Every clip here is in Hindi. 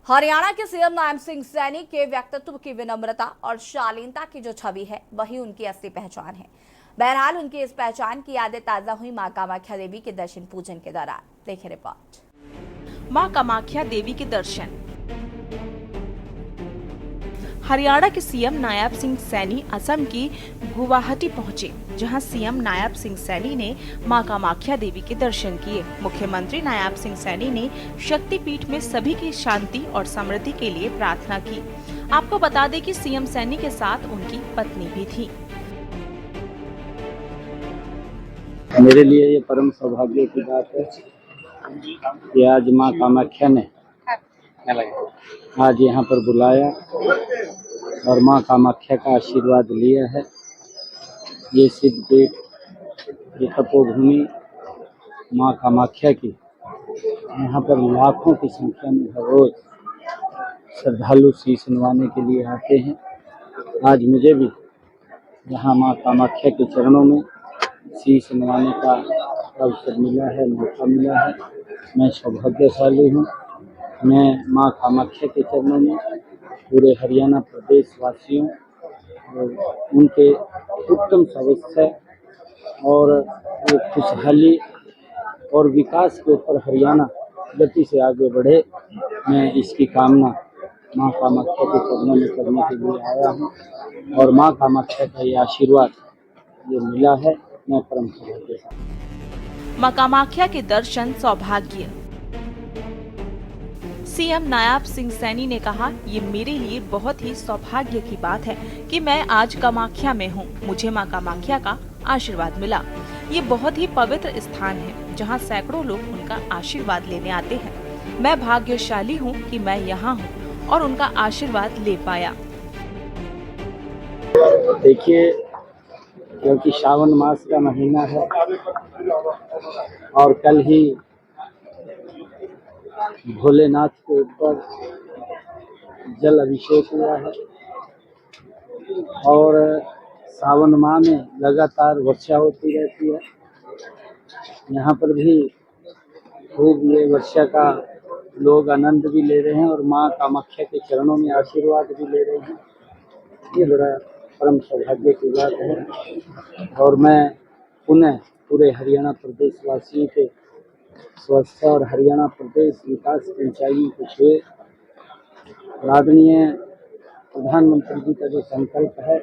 हरियाणा के सीएम नायब सिंह सैनी के व्यक्तित्व की विनम्रता और शालीनता की जो छवि है वही उनकी असली पहचान है। बहरहाल उनकी इस पहचान की यादें ताजा हुई मां कामाख्या देवी के दर्शन पूजन के दौरान। देखिए रिपोर्ट। मां कामाख्या देवी के दर्शन। हरियाणा के सीएम नायब सिंह सैनी असम की गुवाहाटी पहुंचे, जहां सीएम नायब सिंह सैनी ने मां कामाख्या देवी के दर्शन किए। मुख्यमंत्री नायब सिंह सैनी ने शक्तिपीठ में सभी की शांति और समृद्धि के लिए प्रार्थना की। आपको बता दें कि सीएम सैनी के साथ उनकी पत्नी भी थी। मेरे लिए ये परम सौभाग्य की बात है कि आज मां कामाख्या ने आज यहाँ पर बुलाया और मां कामाख्या का आशीर्वाद लिया है। ये सिद्धपीठ, ये तपोभूमि मां कामाख्या की, यहाँ पर लाखों की संख्या में हर रोज श्रद्धालु शीश नवाने के लिए आते हैं। आज मुझे भी यहाँ मां कामाख्या के चरणों में शीश नवाने का अवसर मिला है, मौका मिला है। मैं सौभाग्यशाली हूँ। मैं मां कामाख्या के चरणों में पूरे हरियाणा प्रदेश वासियों और उनके उत्तम स्वास्थ्य और खुशहाली और विकास के ऊपर हरियाणा गति से आगे बढ़े, मैं इसकी कामना मां कामाख्या के चरणों में करने के लिए आया हूँ और मां कामाख्या का ये आशीर्वाद ये मिला है। मैं परम सौभाग्यशाली। मां कामाख्या के दर्शन सौभाग्य। सीएम नायब सिंह सैनी ने कहा, ये मेरे लिए बहुत ही सौभाग्य की बात है कि मैं आज कामाख्या में हूँ। मुझे मां कामाख्या का आशीर्वाद मिला। ये बहुत ही पवित्र स्थान है जहाँ सैकड़ों लोग उनका आशीर्वाद लेने आते हैं। मैं भाग्यशाली हूँ कि मैं यहाँ हूँ और उनका आशीर्वाद ले पाया। देखिए, क्योंकि श्रावण मास का महीना है और कल ही भोलेनाथ के ऊपर जल अभिषेक हुआ है और सावन माह में लगातार वर्षा होती रहती है। यहाँ पर भी खूब ये वर्षा का लोग आनंद भी ले रहे हैं और माँ कामाख्या के चरणों में आशीर्वाद भी ले रहे हैं। ये बड़ा परम सौभाग्य की बात है और मैं पुनः पूरे हरियाणा प्रदेश वासियों के स्वास्थ्य और हरियाणा प्रदेश विकास की ऊंचाई को छुए। आदरणीय प्रधानमंत्री जी का जो संकल्प है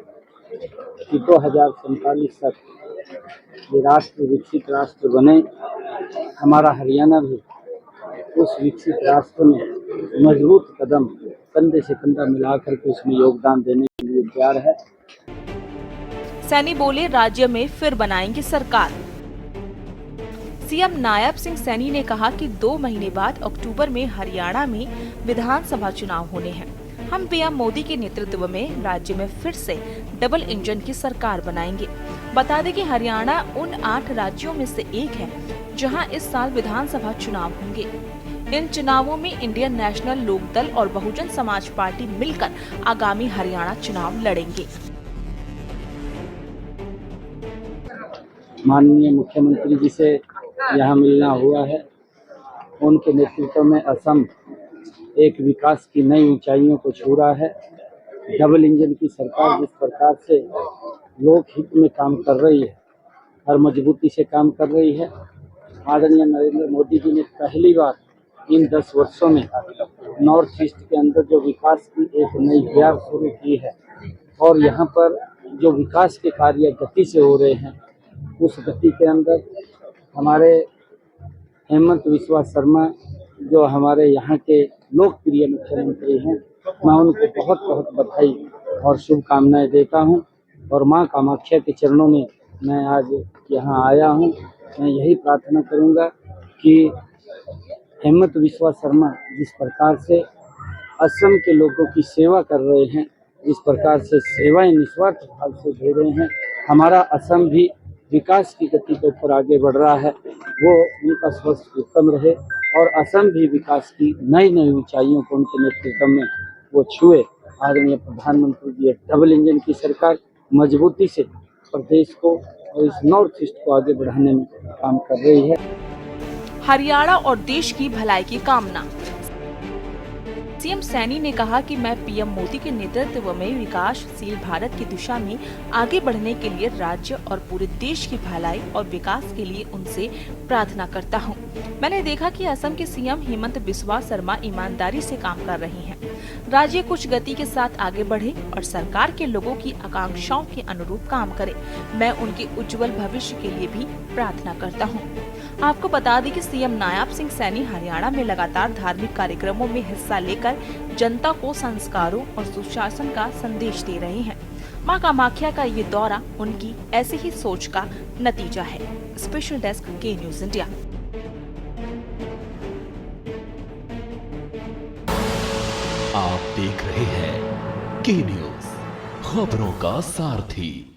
कि 2047 तक ये राष्ट्र विकसित राष्ट्र बने, हमारा हरियाणा भी उस विकसित राष्ट्र में मजबूत कदम कंधे से कंधा मिलाकर के उसमें योगदान देने के लिए तैयार है। सैनी बोले, राज्य में फिर बनाएंगे सरकार। सीएम नायब सिंह सैनी ने कहा कि 2 महीने बाद अक्टूबर में हरियाणा में विधानसभा चुनाव होने हैं। हम पीएम मोदी के नेतृत्व में राज्य में फिर से डबल इंजन की सरकार बनाएंगे। बता दें कि हरियाणा उन 8 राज्यों में से एक है जहां इस साल विधानसभा चुनाव होंगे। इन चुनावों में इंडियन नेशनल लोकदल और बहुजन समाज पार्टी मिलकर आगामी हरियाणा चुनाव लड़ेंगे। माननीय मुख्यमंत्री जी से यहाँ मिलना हुआ है। उनके नेतृत्व में असम एक विकास की नई ऊंचाइयों को छू रहा है। डबल इंजन की सरकार जिस प्रकार से लोक हित में काम कर रही है और मजबूती से काम कर रही है, आदरणीय नरेंद्र मोदी जी ने पहली बार इन 10 वर्षों में नॉर्थ ईस्ट के अंदर जो विकास की एक नई लहर शुरू की है और यहाँ पर जो विकास के कार्य गति से हो रहे हैं, उस गति के अंदर हमारे हेमंत बिस्वा शर्मा जो हमारे यहाँ के लोकप्रिय मुख्यमंत्री हैं, मैं उनको बहुत बहुत बधाई और शुभकामनाएं देता हूं और मां कामाख्या के चरणों में मैं आज यहाँ आया हूं। मैं यही प्रार्थना करूंगा कि हेमंत बिस्वा शर्मा जिस प्रकार से असम के लोगों की सेवा कर रहे हैं, जिस प्रकार से सेवाएं निस्वार्थ भाव से दे रहे हैं, हमारा असम भी विकास की गति के ऊपर आगे बढ़ रहा है। वो उनका स्वास्थ्य उत्तम रहे और असम भी विकास की नई नई ऊंचाइयों को उनके नेतृत्व में वो छुए। आदरणीय प्रधानमंत्री जी डबल इंजन की सरकार मजबूती से प्रदेश को और इस नॉर्थ ईस्ट को आगे बढ़ाने में काम कर रही है। हरियाणा और देश की भलाई की कामना। सीएम सैनी ने कहा कि मैं पीएम मोदी के नेतृत्व में विकासशील भारत की दिशा में आगे बढ़ने के लिए राज्य और पूरे देश की भलाई और विकास के लिए उनसे प्रार्थना करता हूं। मैंने देखा कि असम के सीएम हेमंत बिस्वा शर्मा ईमानदारी से काम कर रही हैं। राज्य कुछ गति के साथ आगे बढ़े और सरकार के लोगों की आकांक्षाओं के अनुरूप काम करे। मैं उनके उज्जवल भविष्य के लिए भी प्रार्थना करता हूं। आपको बता दें कि सीएम नायब सिंह सैनी हरियाणा में लगातार धार्मिक कार्यक्रमों में हिस्सा लेकर जनता को संस्कारों और सुशासन का संदेश दे रहे हैं। मां कामाख्या का ये दौरा उनकी ऐसी ही सोच का नतीजा है। स्पेशल डेस्क के न्यूज इंडिया। आप देख रहे हैं के न्यूज, खबरों का सारथी।